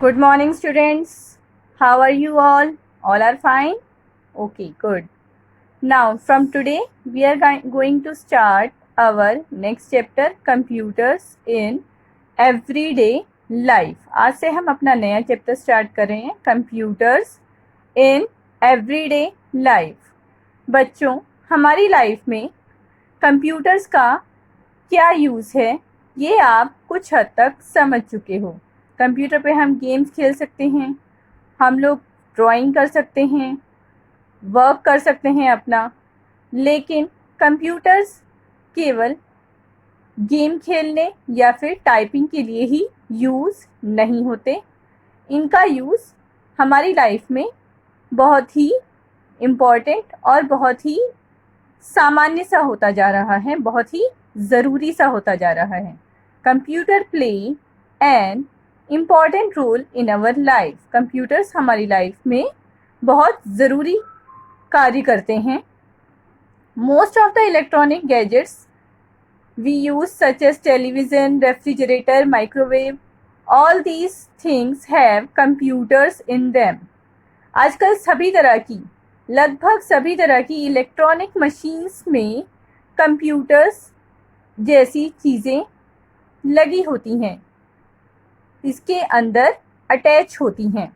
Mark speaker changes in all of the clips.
Speaker 1: Good morning, students. How are you all? All are fine? Okay, good. Now, from today, we are going to start our next chapter, Computers in Everyday Life. आज से हम अपना नया chapter start कर रहे हैं, computers in everyday life. बच्चों, हमारी लाइफ में कंप्यूटर्स का क्या यूज़ है, ये आप कुछ हद तक समझ चुके हो। कंप्यूटर पे हम गेम्स खेल सकते हैं, हम लोग ड्राइंग कर सकते हैं, वर्क कर सकते हैं अपना। लेकिन कंप्यूटर्स केवल गेम खेलने या फिर टाइपिंग के लिए ही यूज़ नहीं होते। इनका यूज़ हमारी लाइफ में बहुत ही इम्पॉर्टेंट और बहुत ही सामान्य सा होता जा रहा है, बहुत ही ज़रूरी सा होता जा रहा है। Computer play an important role in our life. Computers हमारी लाइफ में बहुत ज़रूरी कार्य करते हैं। Most of the electronic gadgets we use such as television, refrigerator, microwave, all these things have computers in them. आजकल लगभग सभी तरह की इलेक्ट्रॉनिक मशीन्स में कंप्यूटर्स जैसी चीज़ें लगी होती हैं, इसके अंदर अटैच होती हैं।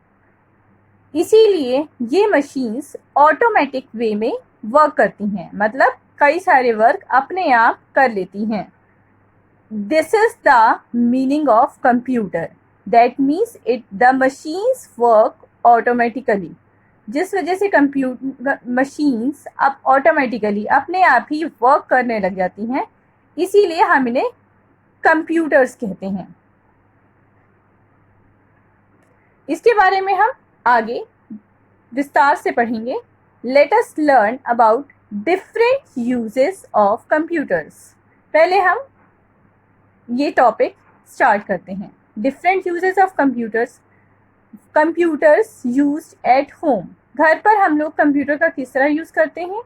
Speaker 1: इसीलिए ये मशीन्स ऑटोमेटिक वे में वर्क करती हैं, मतलब कई सारे वर्क अपने आप कर लेती हैं। This is the meaning of computer, that means it the machines work automatically. जिस वजह से कंप्यूटर मशीन्स अब ऑटोमेटिकली अपने आप ही वर्क करने लग जाती हैं, इसीलिए हम इन्हें कंप्यूटर्स कहते हैं। इसके बारे में हम आगे विस्तार से पढ़ेंगे। Let us learn about different uses of computers. पहले हम ये टॉपिक स्टार्ट करते हैं। Different uses of computers. Computers used at home. घर पर हम लोग कंप्यूटर का किस तरह यूज़ करते हैं?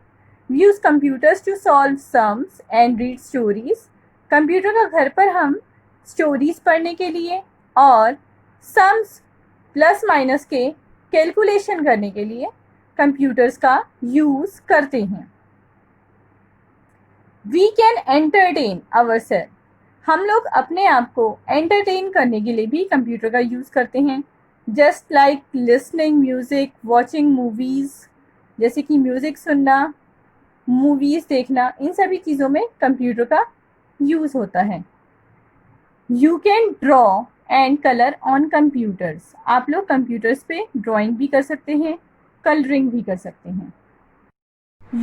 Speaker 1: We use computers to solve sums and read stories. Computer का घर पर हम स्टोरीज पढ़ने के लिए और सम्स प्लस माइनस के कैलकुलेशन करने के लिए कंप्यूटर्स का यूज़ करते हैं। We can entertain ourselves. हम लोग अपने आप को एंटरटेन करने के लिए भी कंप्यूटर का यूज़ करते हैं। Just like listening music, watching movies, जैसे कि म्यूज़िक सुनना, मूवीज़ देखना, इन सभी चीज़ों में कंप्यूटर का यूज़ होता है। You can draw and colour on computers. आप लोग कंप्यूटर्स पे ड्राइंग भी कर सकते हैं, कलरिंग भी कर सकते हैं।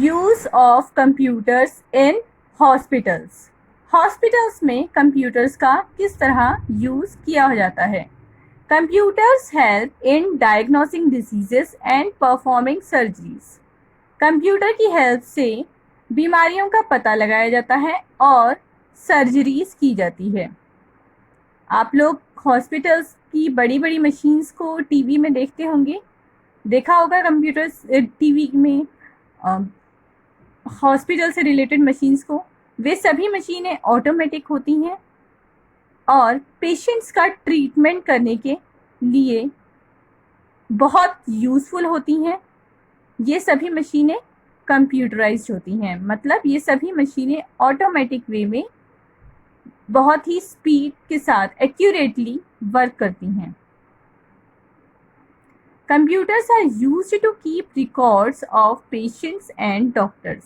Speaker 1: Use of computers in hospitals. Hospitals में कंप्यूटर्स का किस तरह यूज़ किया जाता है? Computers help in diagnosing diseases and performing surgeries. Computer की हेल्प से बीमारियों का पता लगाया जाता है और सर्जरीज की जाती है। आप लोग हॉस्पिटल्स की बड़ी बड़ी मशीन्स को टीवी में देखते होंगे, देखा होगा कंप्यूटर्स टीवी में हॉस्पिटल से रिलेटेड मशीन्स को। वे सभी मशीनें ऑटोमेटिक होती हैं और पेशेंट्स का ट्रीटमेंट करने के लिए बहुत यूज़फुल होती हैं। ये सभी मशीनें कंप्यूटराइज्ड होती हैं, मतलब ये सभी मशीनें ऑटोमेटिक वे में बहुत ही स्पीड के साथ एक्यूरेटली वर्क करती हैं। Computers are used to keep records of patients and doctors.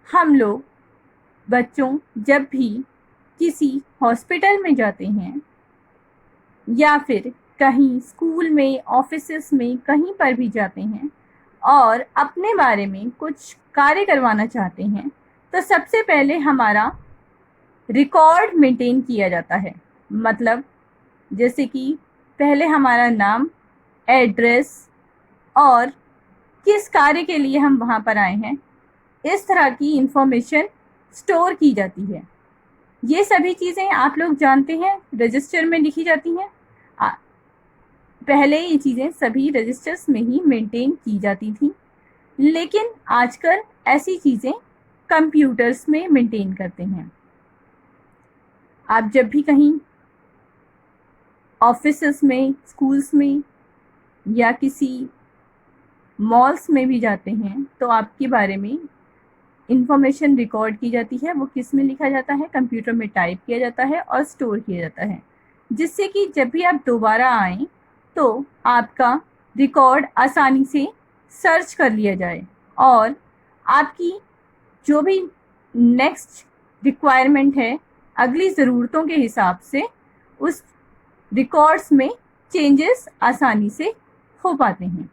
Speaker 1: हम लोग बच्चों जब भी किसी हॉस्पिटल में जाते हैं या फिर कहीं स्कूल में, ऑफिसेस में, कहीं पर भी जाते हैं और अपने बारे में कुछ कार्य करवाना चाहते हैं, तो सबसे पहले हमारा रिकॉर्ड मेंटेन किया जाता है। मतलब जैसे कि पहले हमारा नाम, एड्रेस और किस कार्य के लिए हम वहाँ पर आए हैं, इस तरह की इंफॉर्मेशन स्टोर की जाती है। ये सभी चीज़ें आप लोग जानते हैं रजिस्टर में लिखी जाती हैं। पहले ये चीज़ें सभी रजिस्टर्स में ही मेंटेन की जाती थी, लेकिन आजकल ऐसी चीज़ें कंप्यूटर्स में मेंटेन करते हैं। आप जब भी कहीं ऑफिसेस में, स्कूल्स में या किसी मॉल्स में भी जाते हैं तो आपके बारे में इंफॉर्मेशन रिकॉर्ड की जाती है। वो किस में लिखा जाता है? कंप्यूटर में टाइप किया जाता है और स्टोर किया जाता है, जिससे कि जब भी आप दोबारा आएँ तो आपका रिकॉर्ड आसानी से सर्च कर लिया जाए और आपकी जो भी नेक्स्ट रिक्वायरमेंट है, अगली ज़रूरतों के हिसाब से उस रिकॉर्ड्स में चेंजेस आसानी से हो पाते हैं।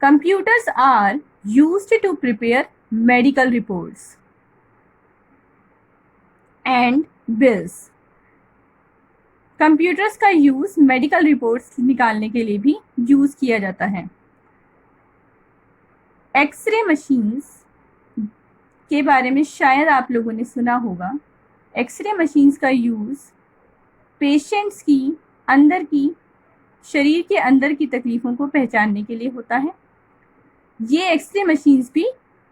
Speaker 1: Computers are used to prepare medical reports and bills. Computers का यूज़ मेडिकल रिपोर्ट्स निकालने के लिए भी यूज़ किया जाता है। एक्सरे मशीन्स के बारे में शायद आप लोगों ने सुना होगा। एक्सरे मशीन्स का यूज़ पेशेंट्स की अंदर की शरीर के अंदर की तकलीफ़ों को पहचानने के लिए होता है। ये एक्सरे मशीन्स भी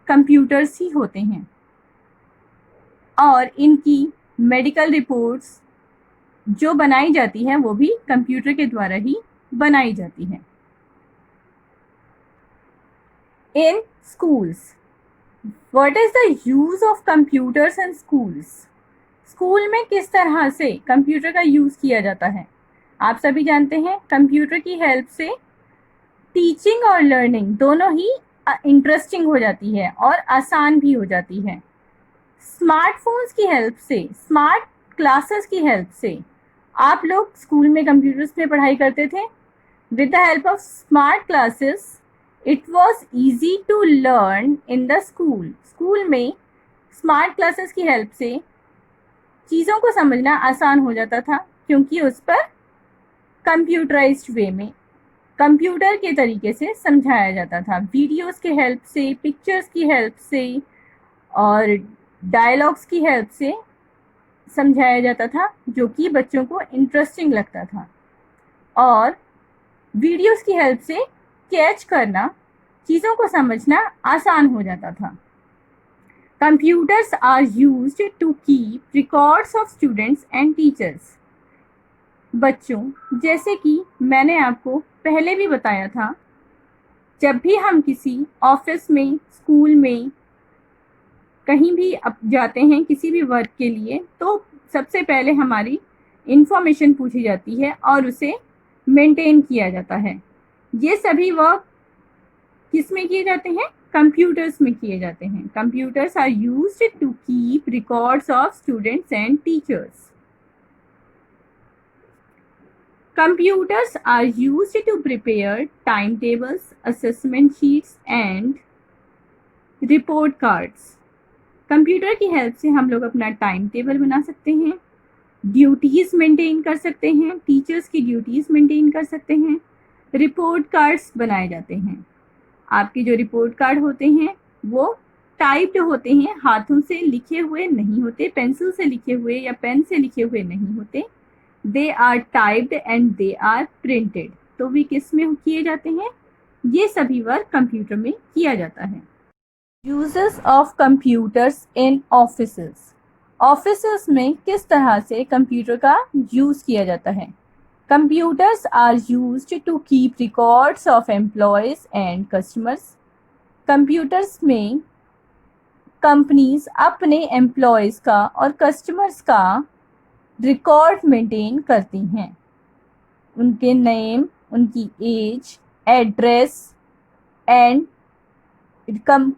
Speaker 1: कंप्यूटर्स ही होते हैं और इनकी मेडिकल रिपोर्ट्स जो बनाई जाती हैं वो भी कंप्यूटर के द्वारा ही बनाई जाती हैं। इन schools, what is the use of computers in schools? School में किस तरह से कंप्यूटर का यूज़ किया जाता है? आप सभी जानते हैं कंप्यूटर की हेल्प से टीचिंग और लर्निंग दोनों ही इंटरेस्टिंग हो जाती है और आसान भी हो जाती है। स्मार्टफोन्स की हेल्प से, स्मार्ट क्लासेस की हेल्प से आप लोग स्कूल में कंप्यूटर्स में पढ़ाई करते थे। With the help of smart classes it was easy to learn in the school. School में स्मार्ट क्लासेस की हेल्प से चीज़ों को समझना आसान हो जाता था, क्योंकि उस पर कंप्यूटराइज्ड वे में कंप्यूटर के तरीके से समझाया जाता था। वीडियोस के हेल्प से, पिक्चर्स की हेल्प से और डायलॉग्स की हेल्प से समझाया जाता था, जो कि बच्चों को इंटरेस्टिंग लगता था। और वीडियोस की हेल्प से कैच करना, चीज़ों को समझना आसान हो जाता था। Computers are used to keep records of students and teachers. बच्चों, जैसे कि मैंने आपको पहले भी बताया था, जब भी हम किसी ऑफिस में, स्कूल में, कहीं भी जाते हैं किसी भी वर्क के लिए, तो सबसे पहले हमारी इंफॉर्मेशन पूछी जाती है और उसे मेंटेन किया जाता है। ये सभी वर्क किस में किए जाते हैं? कंप्यूटर्स में किए जाते हैं। Computers are used to keep records of students and teachers. Computers are used to prepare timetables, assessment sheets and report cards. Computer की हेल्प से हम लोग अपना टाइम टेबल बना सकते हैं, ड्यूटीज़ मेंटेन कर सकते हैं, टीचर्स की ड्यूटीज़ मेंटेन कर सकते हैं, रिपोर्ट कार्ड्स बनाए जाते हैं। आपके जो रिपोर्ट कार्ड होते हैं वो टाइप्ड होते हैं, हाथों से लिखे हुए नहीं होते, पेंसिल से लिखे हुए या पेन से लिखे हुए नहीं होते। They are typed and they are printed. तो भी किस में किए जाते हैं? ये सभी वर्क कंप्यूटर में किया जाता है। Uses of computers in offices. Offices में किस तरह से कंप्यूटर का यूज़ किया जाता है? Computers are used to keep records of employees and customers. Computers में कंपनीज अपने एम्प्लॉयज़ का और कस्टमर्स का रिकॉर्ड मेंटेन करती हैं। उनके नेम, उनकी एज, एड्रेस एंड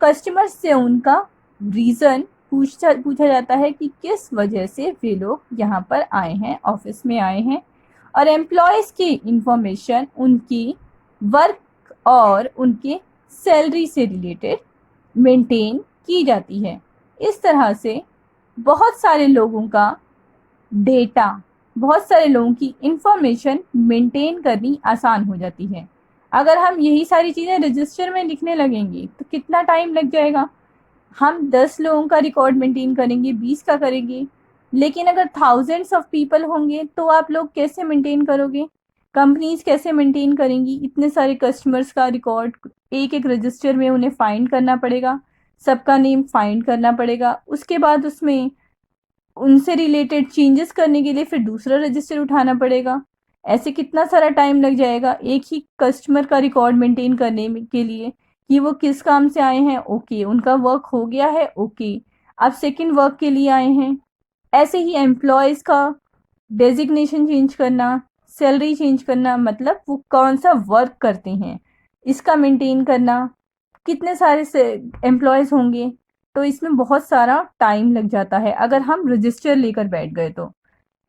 Speaker 1: कस्टमर्स से उनका रीज़न पूछा जाता है कि किस वजह से वे लोग यहाँ पर आए हैं, ऑफिस में आए हैं। और एम्प्लॉयज़ की इंफॉर्मेशन उनकी वर्क और उनके सैलरी से रिलेटेड मेंटेन की जाती है। इस तरह से बहुत सारे लोगों का डेटा, बहुत सारे लोगों की इंफॉर्मेशन मेंटेन करनी आसान हो जाती है। अगर हम यही सारी चीज़ें रजिस्टर में लिखने लगेंगे तो कितना टाइम लग जाएगा। हम 10 लोगों का रिकॉर्ड मेंटेन करेंगे, 20 का करेंगे, लेकिन अगर थाउजेंड्स ऑफ पीपल होंगे तो आप लोग कैसे मेंटेन करोगे? कंपनीज कैसे मेंटेन करेंगी? इतने सारे कस्टमर्स का रिकॉर्ड एक एक रजिस्टर में उन्हें फाइंड करना पड़ेगा, सबका नेम फाइंड करना पड़ेगा, उसके बाद उसमें उनसे रिलेटेड चेंजेस करने के लिए फिर दूसरा रजिस्टर उठाना पड़ेगा। ऐसे कितना सारा टाइम लग जाएगा एक ही कस्टमर का रिकॉर्ड मेंटेन करने के लिए कि वो किस काम से आए हैं, ओके, उनका वर्क हो गया है, ओके, अब सेकंड वर्क के लिए आए हैं। ऐसे ही एम्प्लॉयज़ का डेजिग्नेशन चेंज करना, सैलरी चेंज करना, मतलब वो कौन सा वर्क करते हैं इसका मेंटेन करना, कितने सारे से एम्प्लॉयज़ होंगे, तो इसमें बहुत सारा टाइम लग जाता है अगर हम रजिस्टर लेकर बैठ गए तो।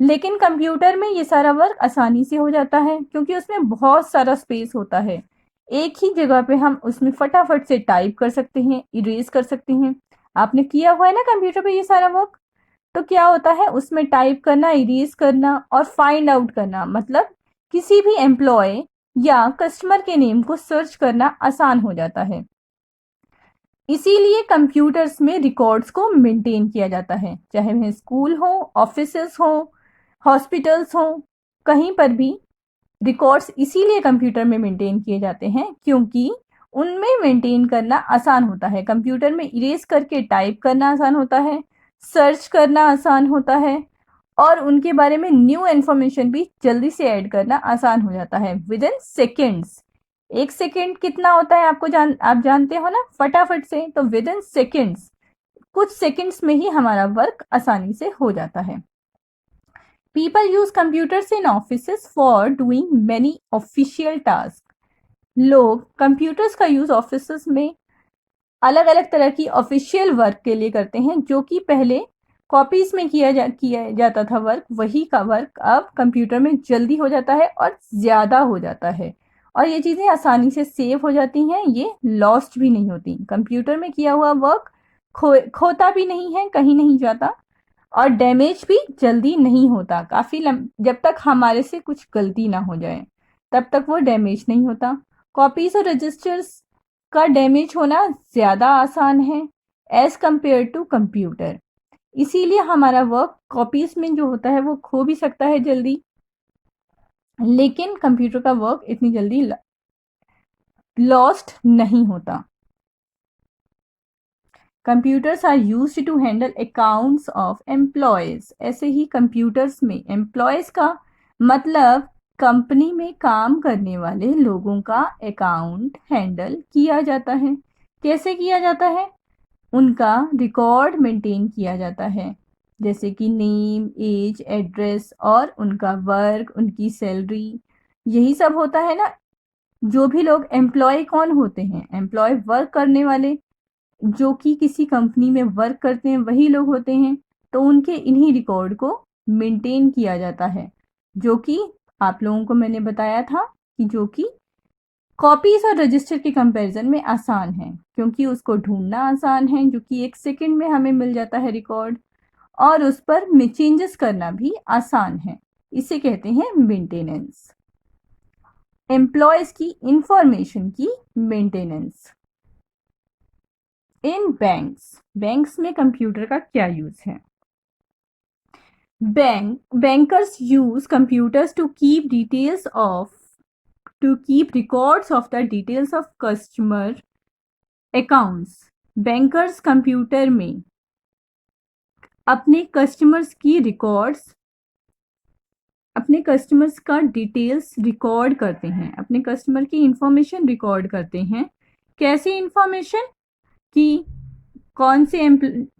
Speaker 1: लेकिन कंप्यूटर में ये सारा वर्क आसानी से हो जाता है क्योंकि उसमें बहुत सारा स्पेस होता है। एक ही जगह पे हम उसमें फटाफट से टाइप कर सकते हैं, इरेज कर सकते हैं। आपने किया हुआ है ना कंप्यूटर पे ये सारा वर्क? तो क्या होता है उसमें टाइप करना, इरेज करना और फाइंड आउट करना, मतलब किसी भी एम्प्लॉय या कस्टमर के नेम को सर्च करना आसान हो जाता है। इसीलिए कंप्यूटर्स में रिकॉर्ड्स को मेंटेन किया जाता है, चाहे वह स्कूल हो, ऑफिसेस हो, हॉस्पिटल्स हो, कहीं पर भी रिकॉर्ड्स इसीलिए कंप्यूटर में मेंटेन किए जाते हैं क्योंकि उनमें मेंटेन करना आसान होता है। कंप्यूटर में इरेज करके टाइप करना आसान होता है, सर्च करना आसान होता है और उनके बारे में न्यू इन्फॉर्मेशन भी जल्दी से ऐड करना आसान हो जाता है विद इन सेकेंड्स। एक सेकेंड कितना होता है आप जानते हो ना, फटाफट से, तो विद इन सेकेंड्स, कुछ सेकेंड्स में ही हमारा वर्क आसानी से हो जाता है। People use computers in offices for doing many official task. लोग कंप्यूटर्स का यूज ऑफिसेस में अलग अलग तरह की ऑफिशियल वर्क के लिए करते हैं, जो कि पहले कॉपीज में किया जाता था वर्क, वही का वर्क अब कंप्यूटर में जल्दी हो जाता है और ज़्यादा हो जाता है और ये चीज़ें आसानी से सेव हो जाती हैं, ये लॉस्ट भी नहीं होती। कंप्यूटर में किया हुआ वर्क खोता भी नहीं है, कहीं नहीं जाता और डैमेज भी जल्दी नहीं होता। जब तक हमारे से कुछ गलती ना हो जाए तब तक वो डैमेज नहीं होता। कॉपीज और रजिस्टर्स का डैमेज होना ज़्यादा आसान है एज कंपेयर टू कंप्यूटर। इसीलिए हमारा वर्क कॉपीज में जो होता है वो खो भी सकता है जल्दी, लेकिन कंप्यूटर का वर्क इतनी जल्दी लॉस्ट नहीं होता। Computers are used to handle accounts of employees. ऐसे ही कंप्यूटर्स में एम्प्लॉयज का मतलब कंपनी में काम करने वाले लोगों का अकाउंट हैंडल किया जाता है। कैसे किया जाता है? उनका रिकॉर्ड मेंटेन किया जाता है, जैसे कि नेम, एज, एड्रेस और उनका वर्क, उनकी सैलरी, यही सब होता है ना। जो भी लोग एम्प्लॉय कौन होते हैं? एम्प्लॉय वर्क करने वाले, जो कि किसी कंपनी में वर्क करते हैं वही लोग होते हैं। तो उनके इन्हीं रिकॉर्ड को मेंटेन किया जाता है, जो कि आप लोगों को मैंने बताया था कि जो कि कॉपीज और रजिस्टर के कंपैरिजन में आसान है क्योंकि उसको ढूंढना आसान है, जो कि एक सेकंड में हमें मिल जाता है रिकॉर्ड, और उस पर चेंजेस करना भी आसान है। इसे कहते हैं मेंटेनेंस। एम्प्लॉयज की इंफॉर्मेशन की मेंटेनेंस। इन बैंक्स में कंप्यूटर का क्या यूज है? Bankers use computers to keep records of the details of customer accounts. Bankers computer में अपने कस्टमर्स का डिटेल्स रिकॉर्ड करते हैं, अपने कस्टमर की इंफॉर्मेशन रिकॉर्ड करते हैं। कैसी इंफॉर्मेशन? कि कौन से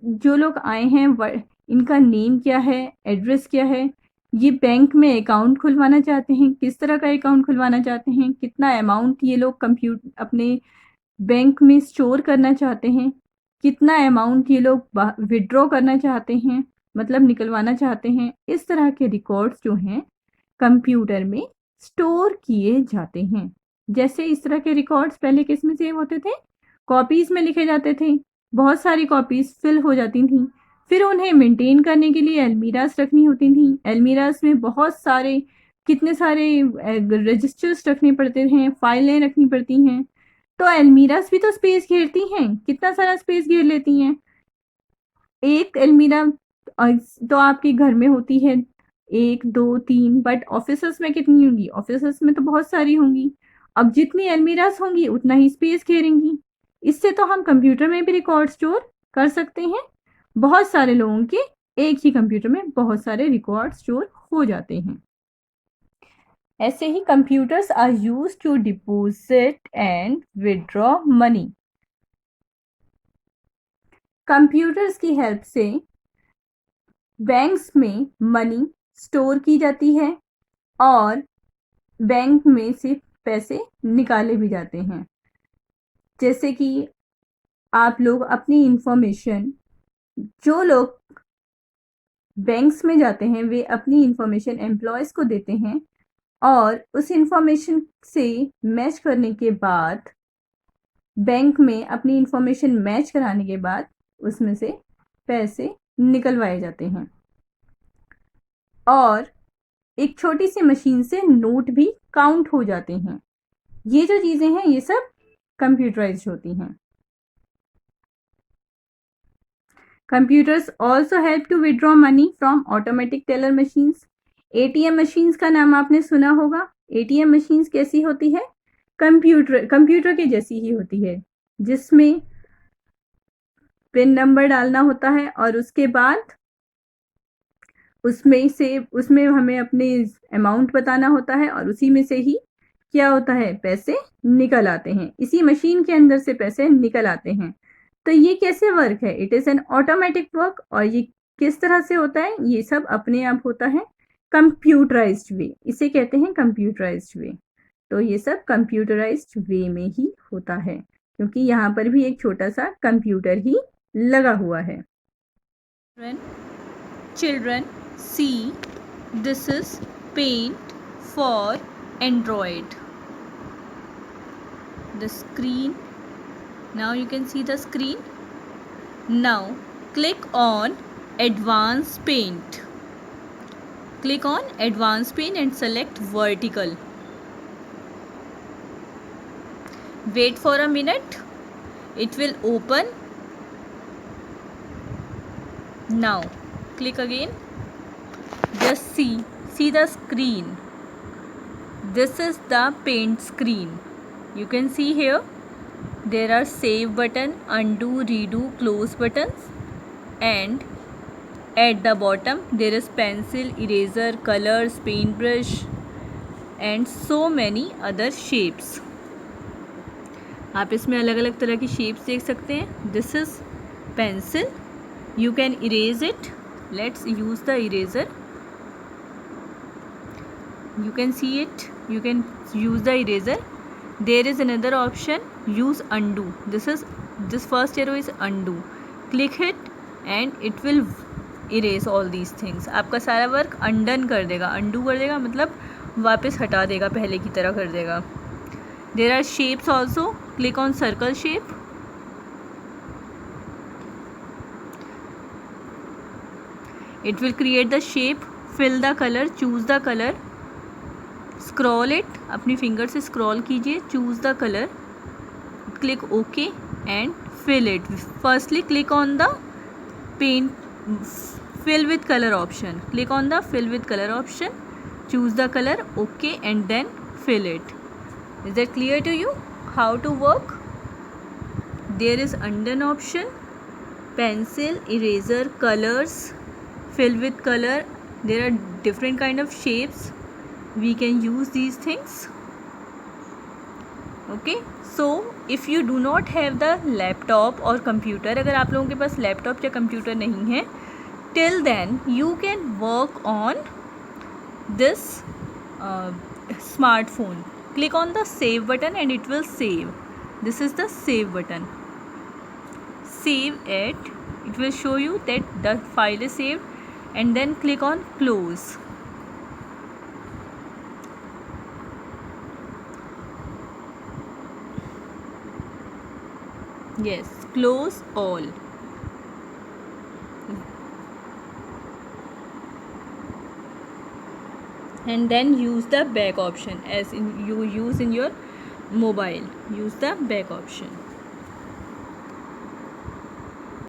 Speaker 1: जो लोग आए हैं इनका नेम क्या है, एड्रेस क्या है, ये बैंक में अकाउंट खुलवाना चाहते हैं, किस तरह का अकाउंट खुलवाना चाहते हैं, कितना अमाउंट ये लोग अपने बैंक में स्टोर करना चाहते हैं, कितना अमाउंट ये लोग विड्रॉ करना चाहते हैं, मतलब निकलवाना चाहते हैं। इस तरह के रिकॉर्ड्स जो हैं कंप्यूटर में स्टोर किए जाते हैं। जैसे इस तरह के रिकॉर्ड्स पहले किस में सेव होते थे? कॉपीज़ में लिखे जाते थे। बहुत सारी कॉपीज़ फिल हो जाती थी, फिर उन्हें मेंटेन करने के लिए अलमीरास रखनी होती थी। अलमीरास में बहुत सारे, कितने सारे रजिस्टर्स रखने पड़ते हैं, फाइलें रखनी पड़ती हैं। तो अलमीरास भी तो स्पेस घेरती हैं, कितना सारा स्पेस घेर लेती हैं। एक अलमीरा तो आपके घर में होती है 1, 2, 3, बट ऑफिसेस में कितनी होंगी? ऑफिसेस में तो बहुत सारी होंगी। अब जितनी अलमीरास होंगी उतना ही स्पेस घेरेंगी। इससे तो हम कंप्यूटर में भी रिकॉर्ड स्टोर कर सकते हैं बहुत सारे लोगों के एक ही कंप्यूटर में बहुत सारे रिकॉर्ड स्टोर हो जाते हैं। ऐसे ही computers are used to deposit and withdraw money. Computers की हेल्प से बैंक्स में मनी स्टोर की जाती है और बैंक में से पैसे निकाले भी जाते हैं। जैसे कि आप लोग अपनी इंफॉर्मेशन, जो लोग बैंक्स में जाते हैं वे अपनी इंफॉर्मेशन एम्प्लॉयज़ को देते हैं और उस इंफॉर्मेशन से मैच करने के बाद बैंक में अपनी इंफॉर्मेशन मैच कराने के बाद उसमें से पैसे निकलवाए जाते हैं। और एक छोटी सी मशीन से नोट भी काउंट हो जाते हैं। ये जो चीज़ें हैं ये सब कंप्यूटराइज्ड होती हैं। Computers also help to withdraw money from automatic teller machines. ATM machines का नाम आपने सुना होगा। एटीएम मशीन्स कैसी होती है? कंप्यूटर के जैसी ही होती है, जिसमें पिन नंबर डालना होता है और उसके बाद उसमें हमें अपने अमाउंट बताना होता है और उसी में से ही क्या होता है, पैसे निकल आते हैं। इसी मशीन के अंदर से पैसे निकल आते हैं। तो ये कैसे वर्क है? It is an automatic work. और ये किस तरह से होता है? ये सब अपने आप होता है कंप्यूटराइज्ड वे। इसे कहते हैं कंप्यूटराइज्ड वे। तो ये सब कंप्यूटराइज्ड वे में ही होता है, क्योंकि यहाँ पर भी एक छोटा सा कंप्यूटर ही लगा हुआ है। Children, see, this is Paint for Android. The screen. Now you can see the screen. Now click on Advanced Paint. Click on Advanced Paint and select Vertical. Wait for a minute. It will open. Now click again. Just see the screen. This is the paint screen. You can see here there are save button, undo, redo, close buttons, and at the bottom there is pencil, eraser, colors, paintbrush and so many other shapes. आप इसमें अलग अलग तरह की shapes देख सकते हैं. This is pencil. You can erase it. Let's use the eraser. You can see it. You can use the eraser. There is another option, use undo. This first arrow is undo. Click it and it will erase all these things. आपका सारा work undone कर देगा. undo कर देगा मतलब वापस हटा देगा, पहले की तरह कर देगा. There are shapes also. Click on circle shape. It will create the shape. Fill the color. Choose the color. Scroll it. अपनी फिंगर से स्क्रॉल कीजिए. Choose the color. Click OK and fill it. Firstly click on the paint fill with color option. Click on the fill with color option. Choose the color. OK and then fill it. Is that clear to you how to work? There is undone option, pencil, eraser, colors, fill with color. There are different kind of shapes. We can use these things. Okay, so if you do not have the laptop or computer, अगर आप लोगों के पास laptop या computer नहीं है, till then you can work on this smartphone. Click on the save button and it will save. This is the save button. Save it. It will show you that the file is saved and then click on close. Yes, close all. And then use the back option as you use in your mobile. Use the back option.